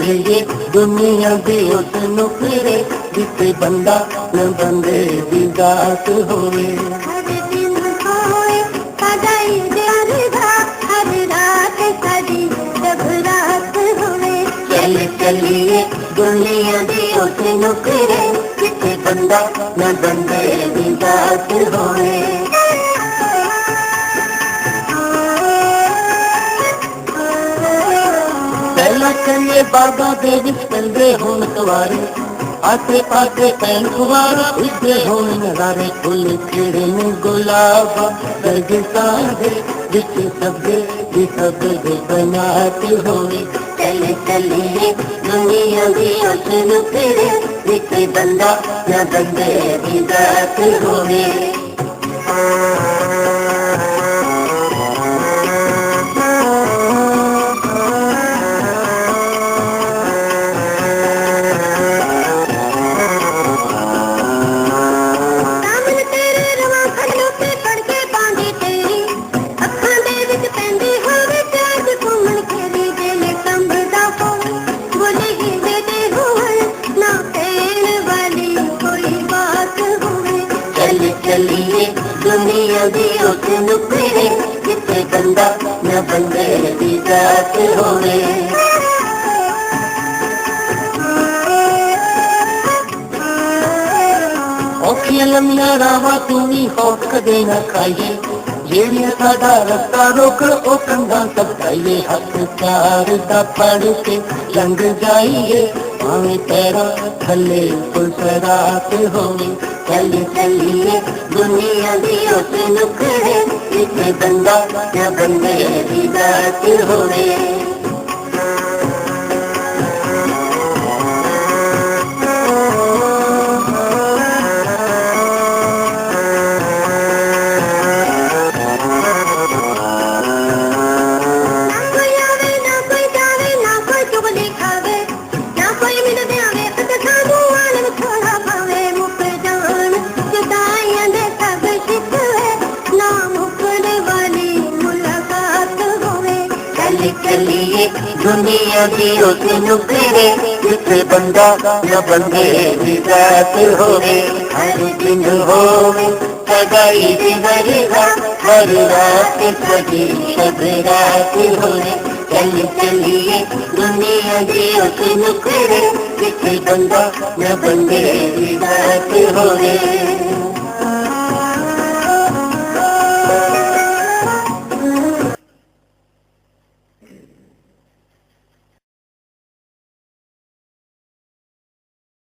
चलिए दुनिया दी उस नुकरे जिथे बंदा न बंदे दी जात होवे। हर दिन होए सदाई प्यार दा, हर रात साडी जब रात होवे। चलिए दुनिया दी उस नुकरे जिथे बंदा न बंदे दी जात होवे। पहला चलिए बाबा दे विच पेंदे हुण सवारे, आसे पासे पैन खुवारा उठदे हुण नज़ारे। फुल खिड़े ने गुलाब दर्द साधे विच सबदे दी सब दे बनात होवे। चलिए दुनिया दी उस नुकरे जिथे बंदा न बंदे दी जात होवे। सामने तेरे रवा खड़ो पे पड़ के बांधी तेरी, अखां दे विच पैंदी होवे चांद घूमण खेरी। दिल कंबदा होवे बोले गिरदे दे होवे, ना कहण वाली कोई बात होवे। चलिए दुनिया दी उस नुकरे जिथे बंदा न बंदे दी जात होवे। औखियां लम्मियां रावां तू भी खौफ कदे न खाइए, जेड़ियां साडा रस्ता रोकण ओ कंधां टपकाइए। हथ प्यार दा फड़ के लंघ जाइए, भावें पैरां थल्ले फुलसरात होवे। चलिए दुनिया दी उस नुकरे जिथे बंदा न बंदे दी जात होवे। ना कोई आवे ना कोई जावे, ना कोई चुगली खावे, ना कोई मिल देवे ते सानू आलम थोड़ा पावे। मुक जान जुदाइयां दे सब शिकवे, ना मुकने वाली मुलाकात होवे। चलिए दुनिया दी उस नुकरे जिथे बंदा न बंदे दी जात होवे। हर दिन होवे सगाई दी बरहा, हर रात सजी शब रात होवे। चलिए दुनिया दी उस नुकरे जिथे बंदा न बंदे दी जात होवे।